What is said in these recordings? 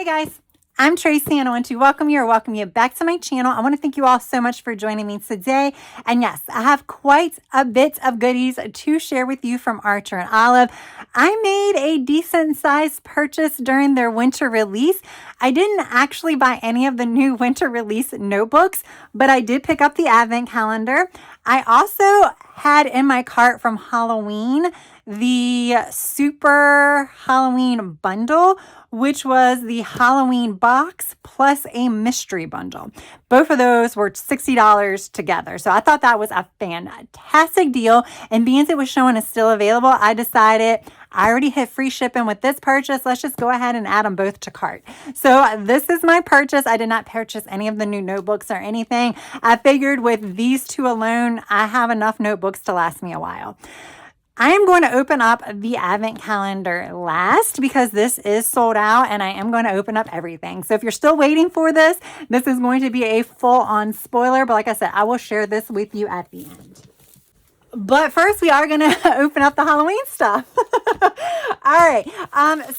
guys, I'm Tracy and I want to welcome you back to my channel. I want to thank you all so much for joining me today. And yes, I have quite a bit of goodies to share with you from Archer and Olive. I made a decent sized purchase during their winter release. I didn't actually buy any of the new winter release notebooks, but I did pick up the advent calendar. I also had in my cart from Halloween the Super Halloween bundle, which was the Halloween box plus a mystery bundle. Both of those were $60 together. So I thought that was a fantastic deal. And being it was showing is still available, I decided I already hit free shipping with this purchase. Let's just go ahead and add them both to cart. So this is my purchase. I did not purchase any of the new notebooks or anything. I figured with these two alone, I have enough notebooks to last me a while. I am going to open up the advent calendar last because this is sold out and I am going to open up everything. So if you're still waiting for this, this is going to be a full-on spoiler. But like I said, I will share this with you at the end. But first, we are going to open up the Halloween stuff. All right.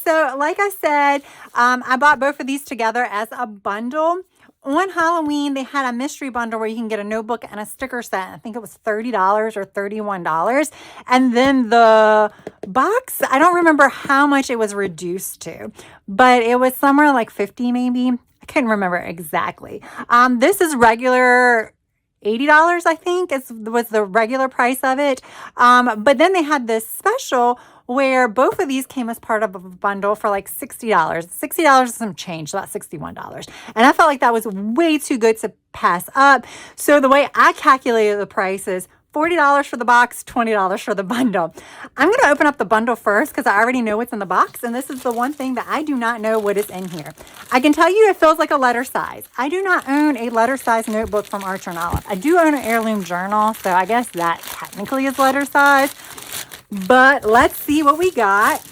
So like I said, I bought both of these together as a bundle. On Halloween, they had a mystery bundle where you can get a notebook and a sticker set. I think it was $30 or $31. And then the box, I don't remember how much it was reduced to, but it was somewhere like $50 maybe. I can't remember exactly. This is regular $80, I think, was the regular price of it. But then they had this special where both of these came as part of a bundle for like $60. $60 is some change, so about $61. And I felt like that was way too good to pass up. So the way I calculated the price is $40 for the box, $20 for the bundle. I'm going to open up the bundle first because I already know what's in the box. And this is the one thing that I do not know what is in here. I can tell you it feels like a letter size. I do not own a letter size notebook from Archer and Olive. I do own an heirloom journal, so I guess that technically is letter size. But let's see what we got.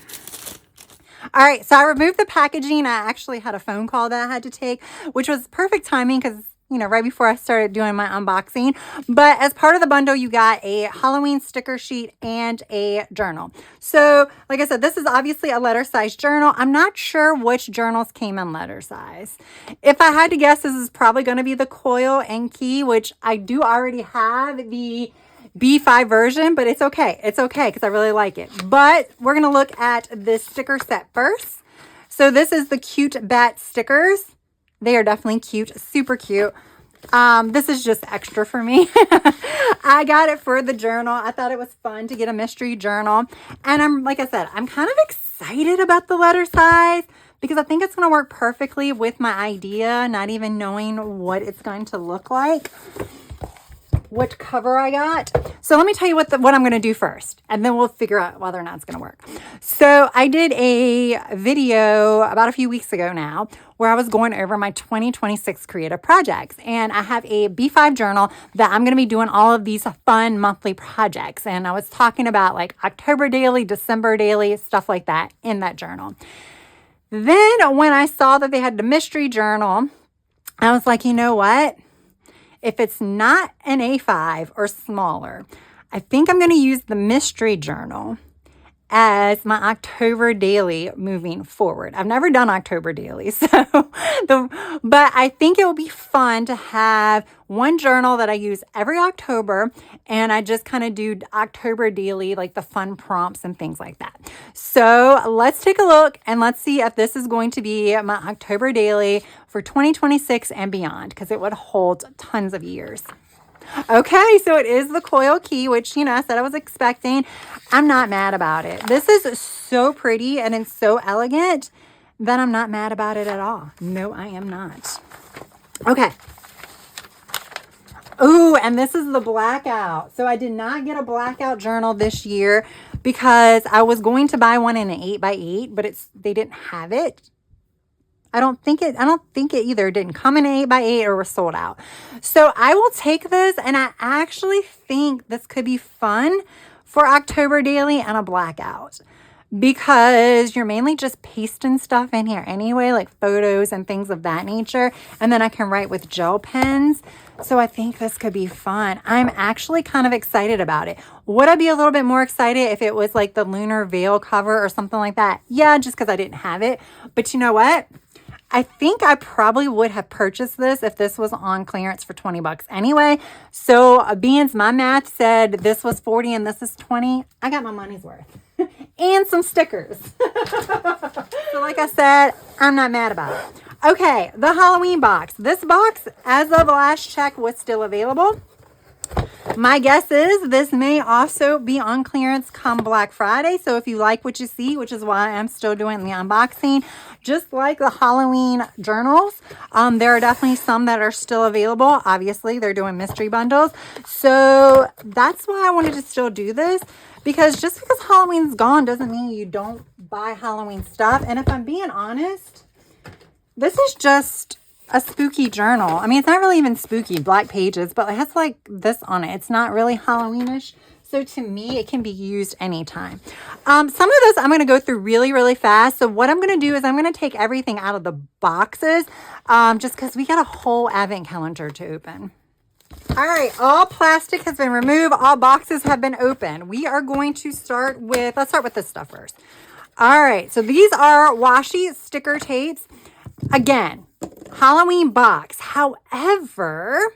All right, so I removed the packaging. I actually had a phone call that I had to take, which was perfect timing because, you know, right before I started doing my unboxing. But as part of the bundle, you got a Halloween sticker sheet and a journal. So like I said, this is obviously a letter size journal. I'm not sure which journals came in letter size. If I had to guess, this is probably going to be the Coil and Key, which I do already have the B5 version, but it's okay. It's okay because I really like it. But we're going to look at this sticker set first. So this is the Cute Bat stickers. They are definitely cute, super cute. This is just extra for me. I got it for the journal. I thought it was fun to get a mystery journal. And like I said, I'm kind of excited about the letter size because I think it's going to work perfectly with my idea, not even knowing what it's going to look like. What cover I got. So let me tell you what I'm going to do first, and then we'll figure out whether or not it's going to work. So I did a video about a few weeks ago now where I was going over my 2026 creative projects, and I have a B5 journal that I'm going to be doing all of these fun monthly projects. And I was talking about like October daily, December daily, stuff like that in that journal. Then when I saw that they had the mystery journal, I was like, you know what? If it's not an A5 or smaller, I think I'm going to use the mystery journal as my October daily moving forward. I've never done October daily, but I think it will be fun to have one journal that I use every October, and I just kind of do October daily, like the fun prompts and things like that. So let's take a look and let's see if this is going to be my October daily for 2026 and beyond, because it would hold tons of years. Okay, so it is the Coil Key, which, you know, I said I was expecting. I'm not mad about it. This is so pretty and it's so elegant that I'm not mad about it at all. No, I am not. Okay. Oh, and this is the blackout. So I did not get a blackout journal this year because I was going to buy one in an 8x8, but they didn't have it. I don't think it either didn't come in an 8x8 or was sold out. So I will take this, and I actually think this could be fun for October daily and a blackout because you're mainly just pasting stuff in here anyway, like photos and things of that nature. And then I can write with gel pens. So I think this could be fun. I'm actually kind of excited about it. Would I be a little bit more excited if it was like the Lunar Veil cover or something like that? Yeah, just because I didn't have it. But you know what? I think I probably would have purchased this if this was on clearance for 20 bucks anyway. So being my math said this was 40 and this is 20, I got my money's worth. And some stickers. So like I said, I'm not mad about it. Okay, the Halloween box. This box, as of last check, was still available. My guess is this may also be on clearance come Black Friday. So if you like what you see, which is why I'm still doing the unboxing, just like the Halloween journals, there are definitely some that are still available. Obviously, they're doing mystery bundles. So that's why I wanted to still do this, because just because Halloween's gone doesn't mean you don't buy Halloween stuff. And if I'm being honest, this is just a spooky journal. I mean, it's not really even spooky, black pages, but it has like this on it. It's not really Halloweenish. So to me, it can be used anytime. Some of this I'm going to go through really, really fast. So what I'm going to do is I'm going to take everything out of the boxes, just because we got a whole advent calendar to open. All right, all plastic has been removed. All boxes have been opened. We are going to start with, let's start with this stuff first. All right, so these are washi sticker tapes. Again, Halloween box. However,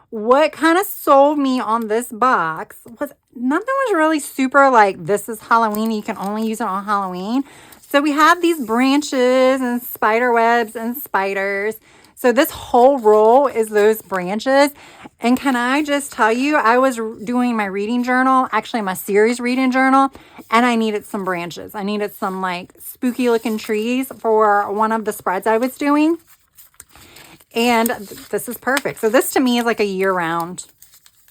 what kind of sold me on this box was nothing was really super like, this is Halloween, you can only use it on Halloween. So we have these branches and spider webs and spiders. So this whole roll is those branches. And can I just tell you, I was doing my reading journal, actually my series reading journal, and I needed some branches. I needed some like spooky looking trees for one of the spreads I was doing. And this is perfect. So this to me is like a year-round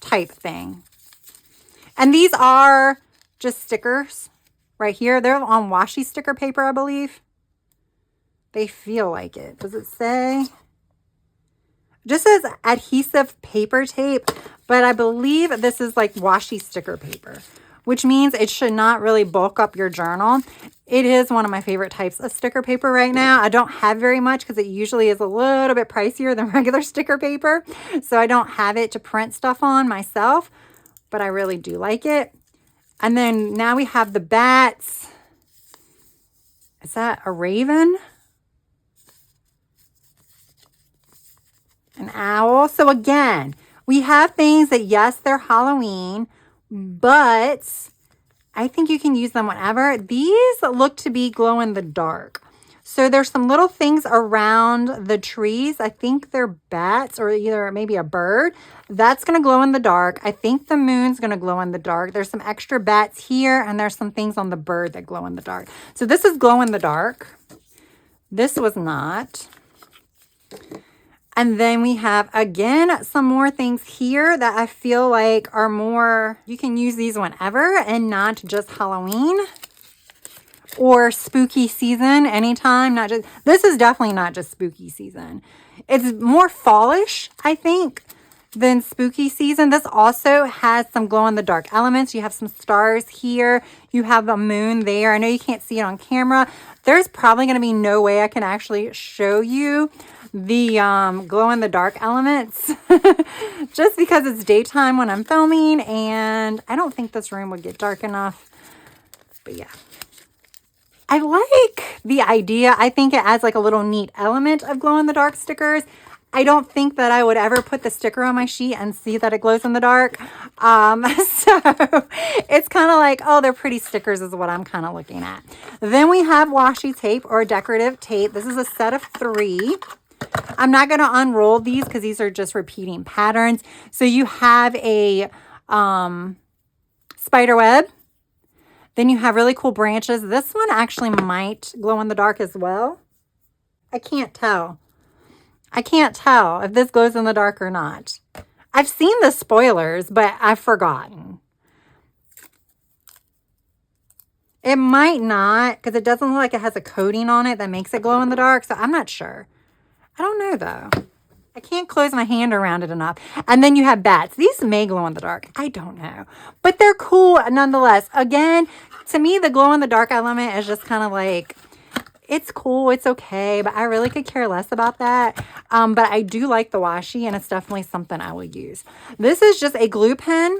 type thing. And these are just stickers right here. They're on washi sticker paper, I believe. They feel like it. Does it say? Just says adhesive paper tape, but I believe this is like washi sticker paper, which means it should not really bulk up your journal. It is one of my favorite types of sticker paper right now. I don't have very much because it usually is a little bit pricier than regular sticker paper. So I don't have it to print stuff on myself, but I really do like it. And then now we have the bats. Is that a raven? An owl. So again, we have things that, yes, they're Halloween, but I think you can use them whenever. These look to be glow in the dark. So there's some little things around the trees. I think they're bats or either maybe a bird. That's going to glow in the dark. I think the moon's going to glow in the dark. There's some extra bats here, and there's some things on the bird that glow in the dark. So this is glow in the dark. This was not. And then we have, again, some more things here that I feel like are more, you can use these whenever and not just Halloween or spooky season anytime. Not just, this is definitely not just spooky season. It's more fallish, I think, than spooky season. This also has some glow in the dark elements. You have some stars here. You have a moon there. I know you can't see it on camera. There's probably going to be no way I can actually show you the glow in the dark elements just because it's daytime when I'm filming, and I don't think this room would get dark enough. But yeah, I like the idea. I think it adds like a little neat element of glow in the dark stickers. I don't think that I would ever put the sticker on my sheet and see that it glows in the dark. So it's kind of like, oh, they're pretty stickers is what I'm kind of looking at. Then we have washi tape or decorative tape. This is a set of 3. I'm not going to unroll these because these are just repeating patterns. So you have a spider web. Then you have really cool branches. This one actually might glow in the dark as well. I can't tell. I can't tell if this glows in the dark or not. I've seen the spoilers, but I've forgotten. It might not because it doesn't look like it has a coating on it that makes it glow in the dark. So I'm not sure. I don't know though. I can't close my hand around it enough. And then you have bats. These may glow in the dark. I don't know. But they're cool nonetheless. Again, to me, the glow in the dark element is just kind of like, it's cool. It's okay. But I really could care less about that. But I do like the washi, and it's definitely something I will use. This is just a glue pen.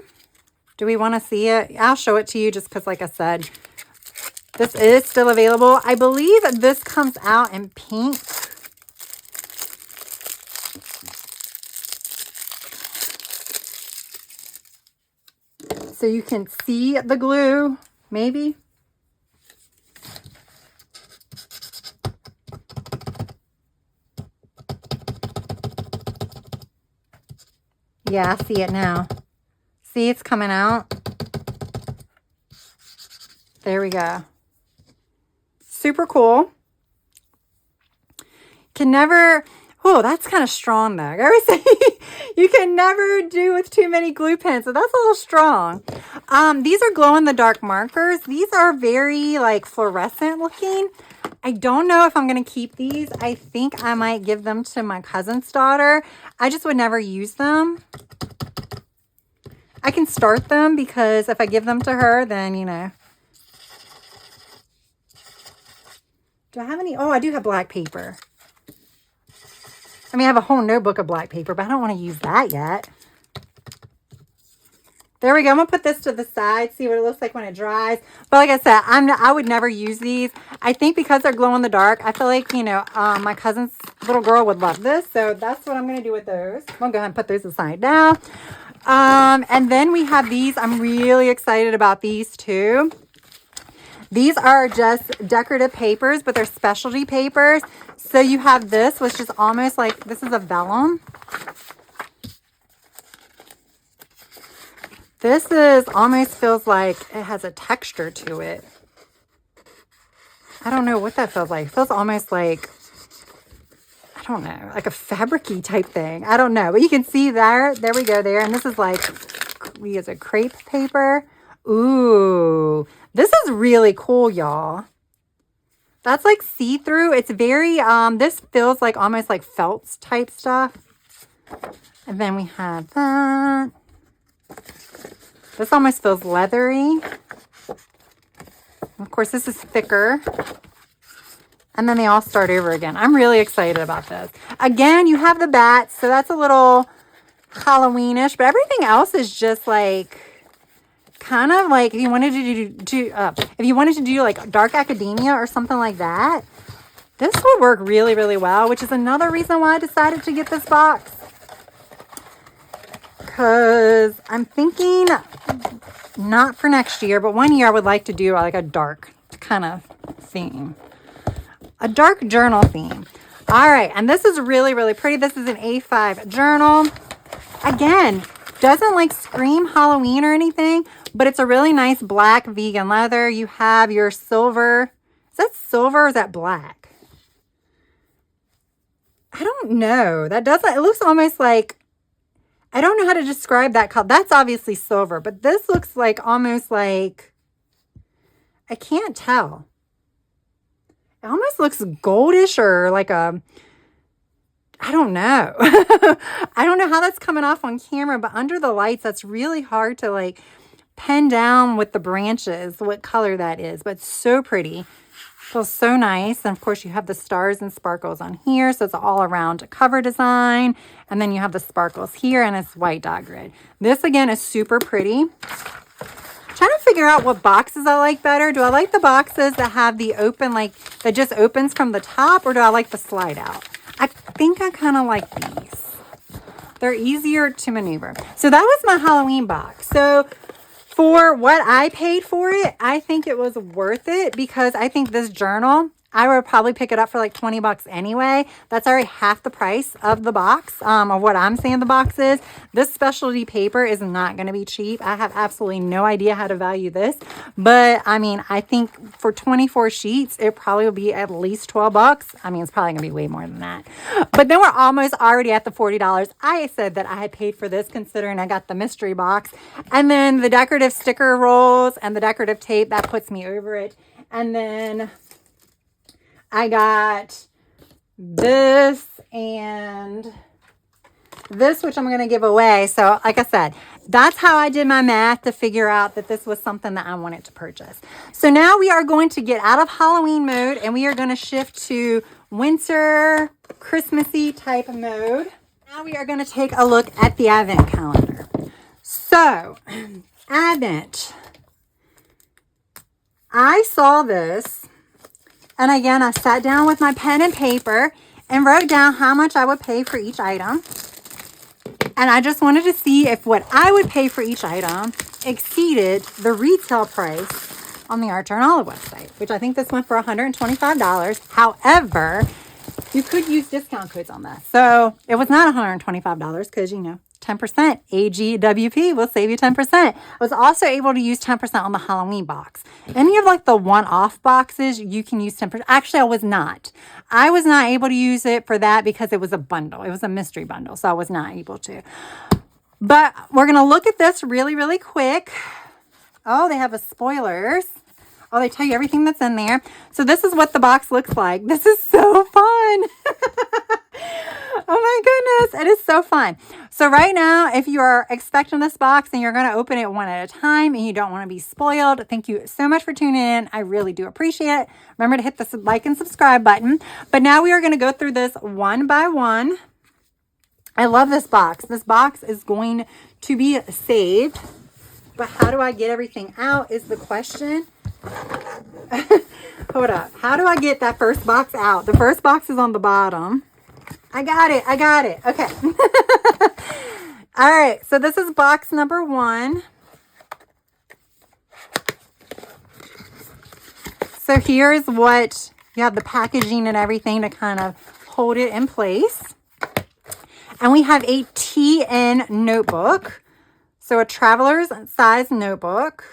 Do we want to see it? I'll show it to you just because, like I said, this is still available. I believe this comes out in pink. so you can see the glue, maybe. Yeah, I see it now. See, it's coming out. There we go. Super cool. Can never, oh, that's kind of strong though. I always say you can never do with too many glue pens, so that's a little strong. These are glow in the dark markers. These are very like fluorescent looking. I don't know if I'm going to keep these. I think I might give them to my cousin's daughter. I just would never use them. I can start them because if I give them to her, then, you know. Do I have any? Oh, I do have black paper. I mean, I have a whole notebook of black paper, but I don't want to use that yet. There we go. I'm going to put this to the side, see what it looks like when it dries. But like I said, I would never use these. I think because they're glow in the dark, I feel like, you know, my cousin's little girl would love this. So that's what I'm going to do with those. I'm going to go ahead and put those aside now. And then we have these. I'm really excited about these too. These are just decorative papers, but they're specialty papers. So you have this, which is almost like, this is a vellum. This is almost feels like it has a texture to it. I don't know what that feels like. It feels almost like, I don't know, like a fabric-y type thing. I don't know, but you can see there we go there. And this is like, we use a crepe paper. Ooh, this is really cool, y'all. That's like see-through. It's very, this feels like almost like felts type stuff. And then we have that. This almost feels leathery. Of course, this is thicker. And then they all start over again. I'm really excited about this. Again, you have the bats, so that's a little Halloweenish, but everything else is just like kind of like if you wanted to do like dark academia or something like that, this would work really, really well, which is another reason why I decided to get this box. Because I'm thinking not for next year, but one year I would like to do like a dark kind of theme. A dark journal theme. All right, and this is really, really pretty. This is an A5 journal. Again, doesn't like scream Halloween or anything, but it's a really nice black vegan leather. You have your silver. Is that silver or is that black? I don't know. That doesn't, it looks almost like, I don't know how to describe that color. That's obviously silver, but this looks like almost like, I can't tell. It almost looks goldish or like a, I don't know. I don't know how that's coming off on camera, but under the lights, that's really hard to like pen down with the branches, what color that is, but it's so pretty. Feels so nice. And of course you have the stars and sparkles on here. So it's all around cover design. And then you have the sparkles here and it's white dot grid. This again is super pretty. Trying to figure out what boxes I like better. Do I like the boxes that have the open, like that just opens from the top, or do I like the slide out? I think I kind of like these. They're easier to maneuver. So that was my Halloween box. So for what I paid for it, I think it was worth it because I think this journal, I would probably pick it up for like 20 bucks anyway. That's already half the price of the box, of what I'm saying the box is. This specialty paper is not going to be cheap. I have absolutely no idea how to value this. But I mean, I think for 24 sheets, it probably will be at least 12 bucks. I mean, it's probably going to be way more than that. But then we're almost already at the $40. I said that I had paid for this considering I got the mystery box. And then the decorative sticker rolls and the decorative tape, that puts me over it. And then I got this and this, which I'm going to give away. So like I said, that's how I did my math to figure out that this was something that I wanted to purchase. So now we are going to get out of Halloween mode and we are going to shift to winter, Christmassy type mode. Now we are going to take a look at the Advent calendar. So Advent, I saw this. And again, I sat down with my pen and paper and wrote down how much I would pay for each item. And I just wanted to see if what I would pay for each item exceeded the retail price on the Archer and Olive website, which I think this went for $125. However, you could use discount codes on this. So it was not $125 because, 10%. AGWP will save you 10%. I was also able to use 10% on the Halloween box. Any of like the one-off boxes, you can use 10%. Actually, I was not. I was not able to use it for that because it was a bundle. It was a mystery bundle, so I was not able to. But we're going to look at this really, really quick. Oh, they have a spoilers. Oh, they tell you everything that's in there. So this is what the box looks like. This is so fun. Oh my goodness. It is so fun. So right now, if you are expecting this box and you're going to open it one at a time and you don't want to be spoiled, thank you so much for tuning in. I really do appreciate it. Remember to hit the like and subscribe button. But now we are going to go through this one by one. I love this box. This box is going to be saved. But how do I get everything out is the question. Hold up. How do I get that first box out? The first box is on the bottom. I got it. I got it. Okay. All right. So this is box number 1. So here's what you have, the packaging and everything to kind of hold it in place. And we have a TN notebook. So a traveler's size notebook.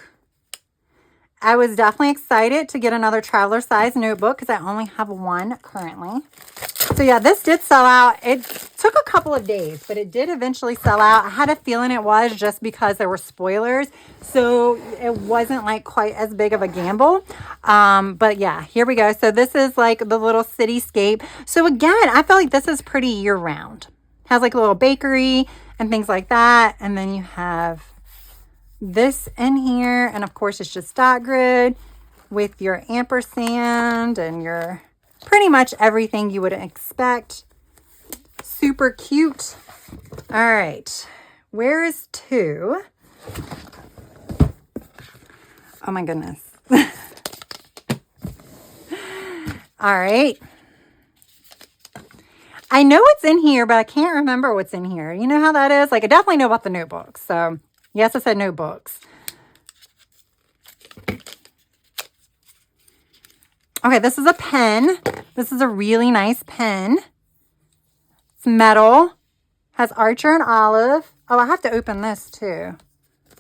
I was definitely excited to get another traveler size notebook because I only have one currently. So yeah, this did sell out. It took a couple of days, but it did eventually sell out. I had a feeling it was just because there were spoilers. So it wasn't like quite as big of a gamble. But yeah, here we go. So this is like the little cityscape. So again, I feel like this is pretty year round. Has like a little bakery and things like that. And then you have this in here. And of course, it's just dot grid with your ampersand and your pretty much everything you would expect. Super cute. All right. Where is 2? Oh my goodness. All right. I know what's in here, but I can't remember what's in here. You know how that is? Like, I definitely know about the notebooks. So, yes, I said notebooks. Okay, this is a pen. This is a really nice pen. It's metal. Has Archer and Olive. Oh, I have to open this too.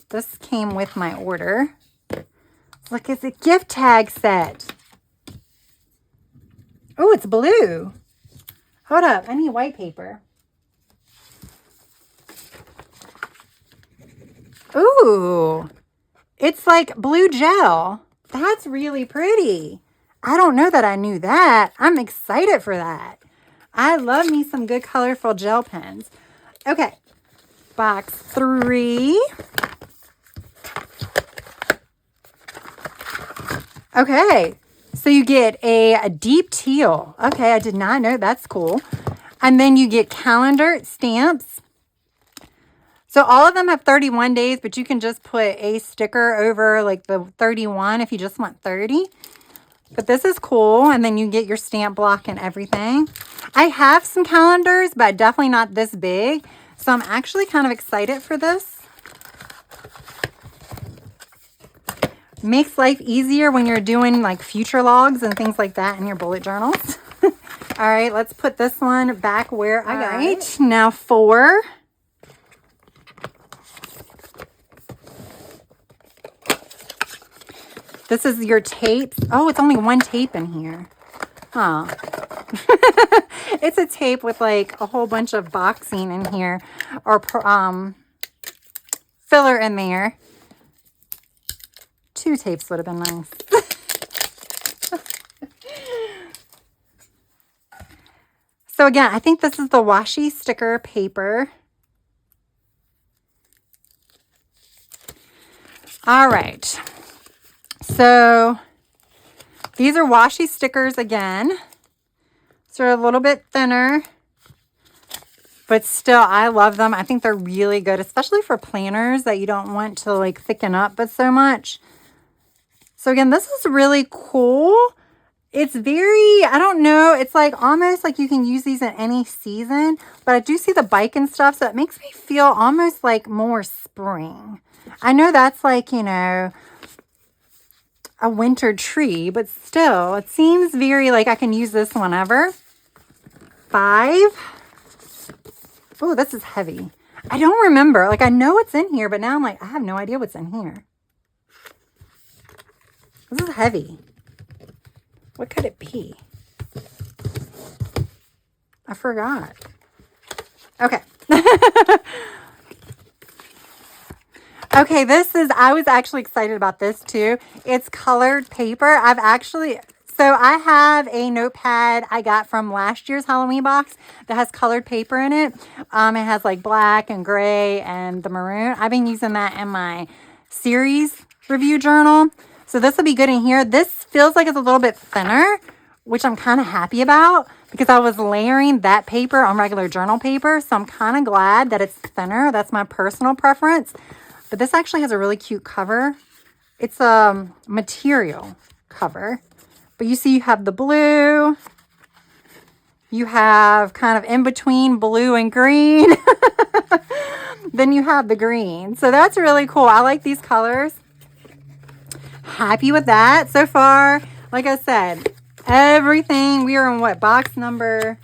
This came with my order. Look, it's a gift tag set. Oh, it's blue. Hold up, I need white paper. Ooh, it's like blue gel. That's really pretty. I don't know that I knew that. I'm excited for that. I love me some good colorful gel pens. Okay, box 3. Okay. So you get a deep teal. Okay, I did not know. That's cool. And then you get calendar stamps. So all of them have 31 days, but you can just put a sticker over like the 31 if you just want 30. But this is cool. And then you get your stamp block and everything. I have some calendars, but definitely not this big. So I'm actually kind of excited for this. Makes life easier when you're doing like future logs and things like that in your bullet journals. All right, let's put this one back where I got it. Now 4. This is your tapes. Oh, it's only one tape in here. Huh. It's a tape with like a whole bunch of boxing in here or filler in there. 2 tapes would have been nice. So again, I think this is the washi sticker paper. All right. So these are washi stickers again. So they're a little bit thinner, but still I love them. I think they're really good, especially for planners that you don't want to like thicken up but so much. So again, this is really cool. It's very, I don't know, it's like almost like you can use these in any season, but I do see the bike and stuff, so it makes me feel almost like more spring. I know that's like, you know, a winter tree, but still, it seems very like I can use this whenever. 5. Oh, this is heavy. I don't remember. Like, I know it's in here, but now I'm like, I have no idea what's in here. This is heavy. What could it be? I forgot. Okay. Okay, I was actually excited about this too. It's colored paper. So I have a notepad I got from last year's Halloween box that has colored paper in it. It has like black and gray and the maroon. I've been using that in my series review journal. So this will be good in here. This feels like it's a little bit thinner, which I'm kind of happy about because I was layering that paper on regular journal paper. So I'm kind of glad that it's thinner. That's my personal preference. But this actually has a really cute cover. It's a material cover. But you see you have the blue. You have kind of in between blue and green. Then you have the green. So that's really cool. I like these colors. Happy with that so far. Like I said, everything. We are in what? Box number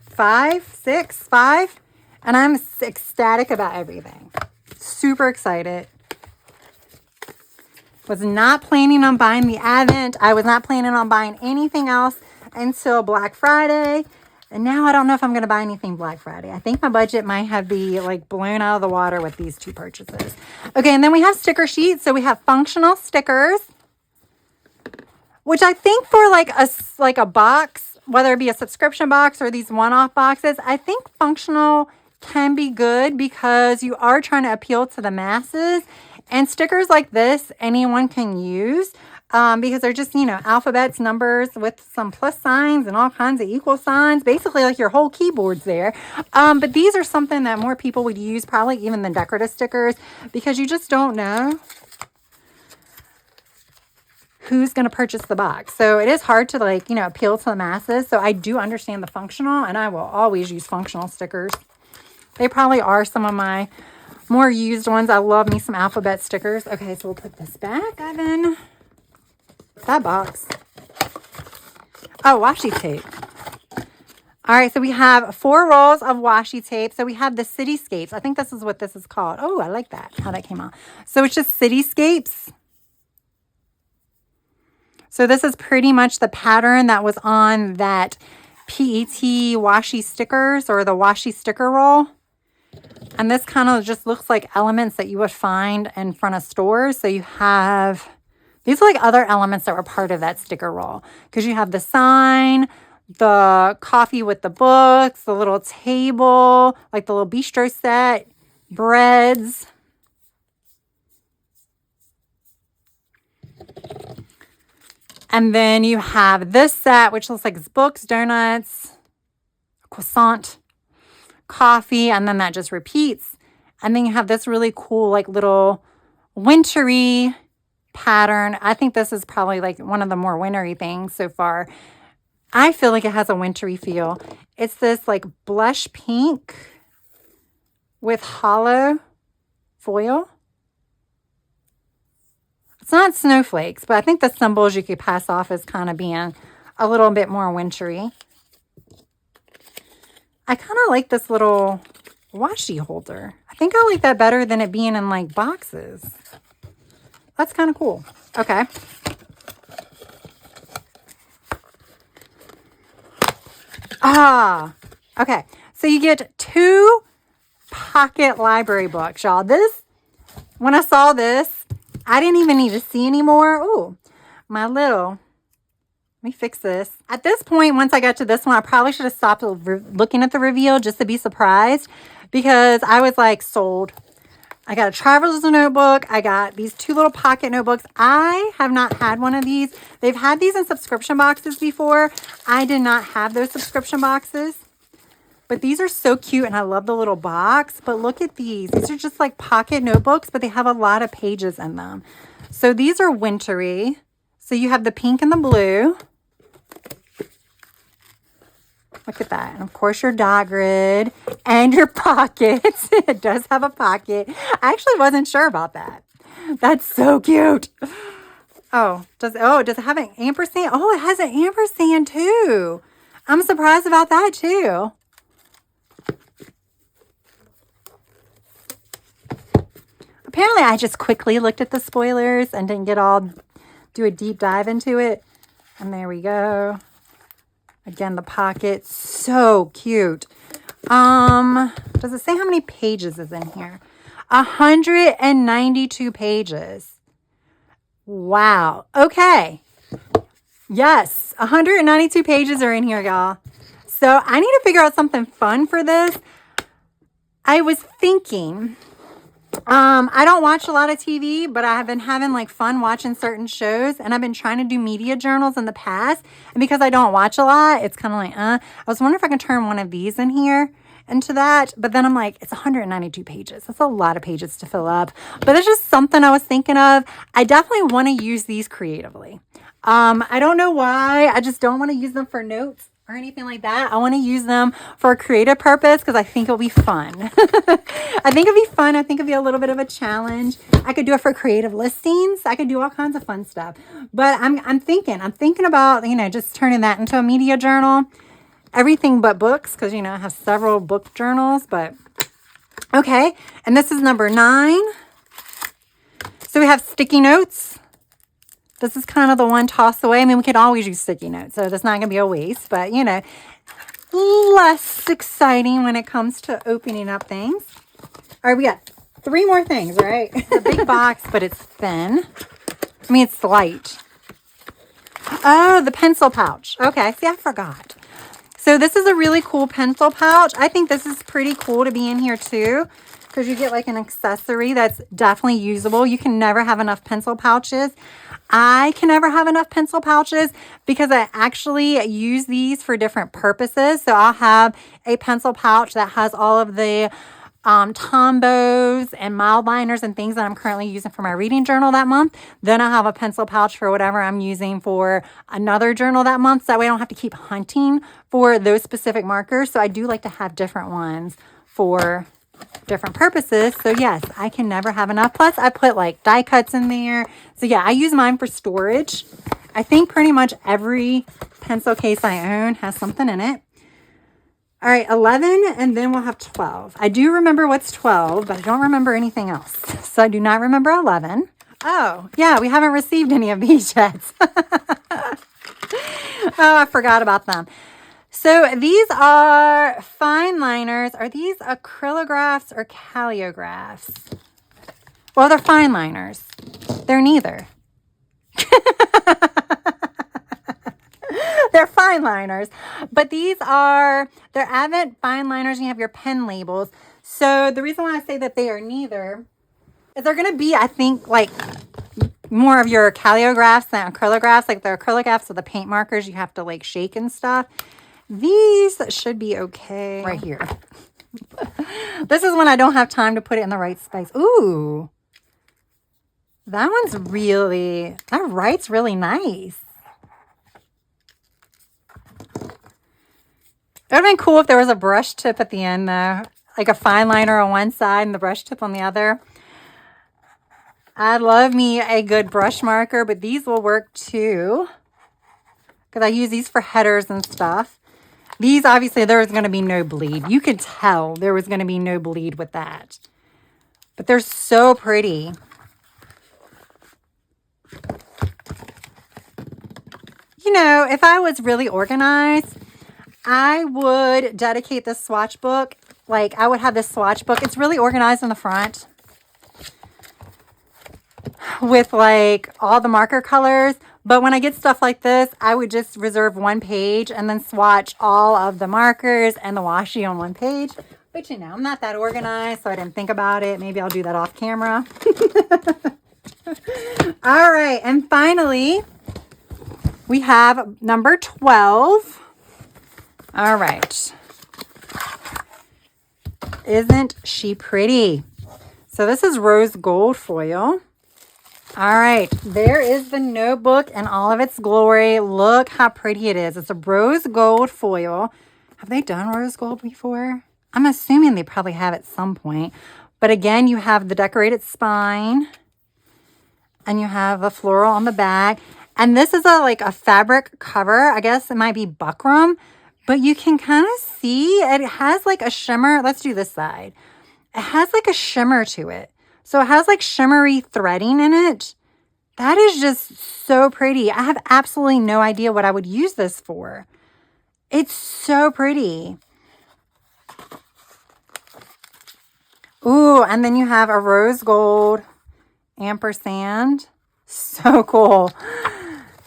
5, 6, 5. And I'm ecstatic about everything. Super excited. Was not planning on buying the Advent. I was not planning on buying anything else until Black Friday. And now I don't know if I'm going to buy anything Black Friday. I think my budget might have been like blown out of the water with these 2 purchases. Okay, and then we have sticker sheets. So we have functional stickers, which I think for like a box, whether it be a subscription box or these one-off boxes, I think functional can be good because you are trying to appeal to the masses. And stickers like this, anyone can use because they're just, you know, alphabets, numbers with some plus signs and all kinds of equal signs. Basically, like your whole keyboard's there. But these are something that more people would use, probably even than decorative stickers, because you just don't know who's going to purchase the box. So it is hard to, like, you know, appeal to the masses. So I do understand the functional, and I will always use functional stickers. They probably are some of my more used ones. I love me some alphabet stickers. Okay, so we'll put this back, Evan. That box. Oh, washi tape. All right, so we have 4 rolls of washi tape. So we have the cityscapes. I think this is what this is called. Oh, I like that, how that came out. So it's just cityscapes. So this is pretty much the pattern that was on that PET washi stickers or the washi sticker roll. And this kind of just looks like elements that you would find in front of stores. So you have, these are like other elements that were part of that sticker roll. Because you have the sign, the coffee with the books, the little table, like the little bistro set, breads. And then you have this set, which looks like it's books, donuts, croissant, coffee, and then that just repeats. And then you have this really cool, like, little wintry pattern. I think this is probably like one of the more wintry things so far. I feel like it has a wintry feel. It's this like blush pink with hollow foil. It's not snowflakes, but I think the symbols you could pass off as kind of being a little bit more wintry. I kind of like this little washi holder. I think I like that better than it being in like boxes. That's kind of cool. Okay. Okay. So you get 2 pocket library books, y'all. When I saw this, I didn't even need to see anymore. Oh, let me fix this. At this point, once I got to this one, I probably should have stopped looking at the reveal just to be surprised because I was like sold. I got a traveler's notebook. I got these 2 little pocket notebooks. I have not had one of these. They've had these in subscription boxes before. I did not have those subscription boxes. But these are so cute, and I love the little box. But look at these. These are just like pocket notebooks, but they have a lot of pages in them. So these are wintry. So you have the pink and the blue. Look at that. And of course your dot grid and your pockets. It does have a pocket. I actually wasn't sure about that. That's so cute. Does it have an ampersand? Oh, it has an ampersand too. I'm surprised about that too. Apparently I just quickly looked at the spoilers and didn't do a deep dive into it. And there we go. Again, the pocket, so cute. Does it say how many pages is in here? 192 pages. Wow. Okay. Yes, 192 pages are in here, y'all. So I need to figure out something fun for this. I was thinking, I don't watch a lot of TV, but I have been having like fun watching certain shows, and I've been trying to do media journals in the past. And because I don't watch a lot, it's kind of like, I was wondering if I can turn one of these in here into that. But then I'm like, it's 192 pages. That's a lot of pages to fill up. But it's just something I was thinking of. I definitely want to use these creatively. I don't know why. I just don't want to use them for notes or anything like that. I want to use them for a creative purpose because I think it'll be fun. I think it'll be fun. I think it'll be a little bit of a challenge. I could do it for creative listings. I could do all kinds of fun stuff. But I'm thinking about, just turning that into a media journal. Everything but books, because, I have several book journals. But okay. And this is number 9. So we have sticky notes. This is kind of the one toss away. I mean, we could always use sticky notes, so that's not going to be a waste. But, less exciting when it comes to opening up things. All right, we got 3 more things, right? It's a big box, but it's thin. I mean, it's light. Oh, the pencil pouch. Okay, see, I forgot. So this is a really cool pencil pouch. I think this is pretty cool to be in here, too, because you get like an accessory that's definitely usable. You can never have enough pencil pouches. I can never have enough pencil pouches because I actually use these for different purposes. So I'll have a pencil pouch that has all of the Tombos and mild liners and things that I'm currently using for my reading journal that month. Then I'll have a pencil pouch for whatever I'm using for another journal that month. So that way I don't have to keep hunting for those specific markers. So I do like to have different ones for different purposes. So yes, I can never have enough. Plus I put like die cuts in there. So yeah, I use mine for storage. I think pretty much every pencil case I own has something in it. All right, 11, and then we'll have 12. I do remember what's 12, but I don't remember anything else. So I do not remember 11. Oh, yeah, we haven't received any of these yet. Oh, I forgot about them. So these are fine liners. Are these acrylographs or calligraphs? Well, they're fine liners. They're neither. They're fine liners. But they're Advent fine liners, and you have your pen labels. So the reason why I say that they are neither is they're going to be, I think, like more of your calligraphs than acrylographs. Like the acrylographs are the paint markers you have to like shake and stuff. These should be okay right here. This is when I don't have time to put it in the right space. Ooh. That writes really nice. It would have been cool if there was a brush tip at the end, though. Like a fine liner on one side and the brush tip on the other. I love me a good brush marker, but these will work too. Because I use these for headers and stuff. These, obviously, there was going to be no bleed. You could tell there was going to be no bleed with that. But they're so pretty. If I was really organized, I would dedicate this swatch book. Like, I would have this swatch book. It's really organized in the front with, like, all the marker colors. But when I get stuff like this, I would just reserve one page and then swatch all of the markers and the washi on one page. But, I'm not that organized, so I didn't think about it. Maybe I'll do that off camera. All right. And finally, we have number 12. All right. Isn't she pretty? So this is rose gold foil. All right. There is the notebook in all of its glory. Look how pretty it is. It's a rose gold foil. Have they done rose gold before? I'm assuming they probably have at some point. But again, you have the decorated spine. And you have a floral on the back. And this is like a fabric cover. I guess it might be buckram. But you can kind of see it has like a shimmer. Let's do this side. It has like a shimmer to it. So it has like shimmery threading in it. That is just so pretty. I have absolutely no idea what I would use this for. It's so pretty. Ooh, and then you have a rose gold ampersand. So cool.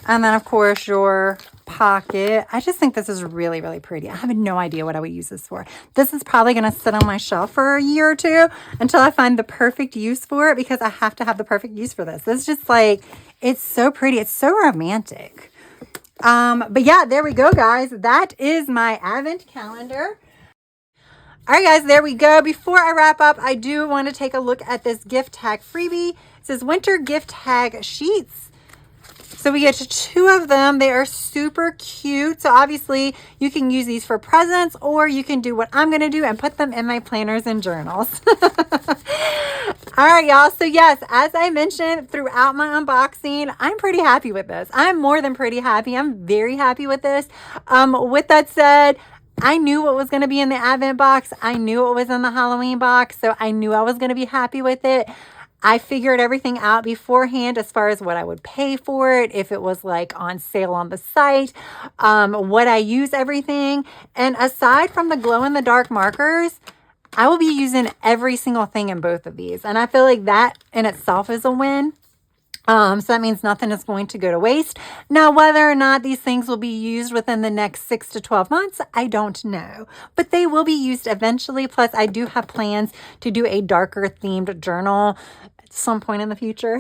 And then, of course, your pocket. I just think this is really, really pretty. I have no idea what I would use this for. This is probably going to sit on my shelf for a year or two until I find the perfect use for it, because I have to have the perfect use for this. This is just like, it's so pretty. It's so romantic. But yeah, there we go, guys. That is my advent calendar. All right, guys, there we go. Before I wrap up, I do want to take a look at this gift tag freebie. It says winter gift tag sheets. So we get 2 of them. They are super cute. So obviously you can use these for presents, or you can do what I'm going to do and put them in my planners and journals. All right, y'all. So yes, as I mentioned throughout my unboxing, I'm pretty happy with this. I'm more than pretty happy. I'm very happy with this. With that said, I knew what was going to be in the Advent box. I knew what was in the Halloween box. So I knew I was going to be happy with it. I figured everything out beforehand as far as what I would pay for it, if it was like on sale on the site, what I use everything. And aside from the glow-in-the-dark markers, I will be using every single thing in both of these. And I feel like that in itself is a win. So that means nothing is going to go to waste. Now, whether or not these things will be used within the next 6 to 12 months, I don't know. But they will be used eventually. Plus, I do have plans to do a darker themed journal at some point in the future.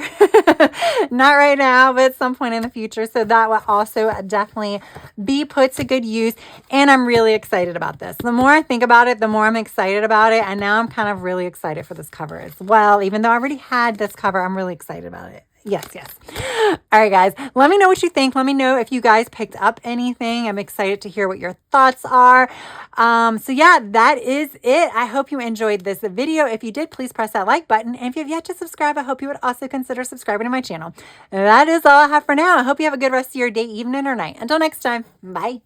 Not right now, but at some point in the future. So that will also definitely be put to good use. And I'm really excited about this. The more I think about it, the more I'm excited about it. And now I'm kind of really excited for this cover as well. Even though I already had this cover, I'm really excited about it. Yes. All right, guys, let me know what you think. Let me know if you guys picked up anything. I'm excited to hear what your thoughts are. So yeah, that is it. I hope you enjoyed this video. If you did, please press that like button. And if you have yet to subscribe, I hope you would also consider subscribing to my channel. That is all I have for now. I hope you have a good rest of your day, evening, or night. Until next time, bye.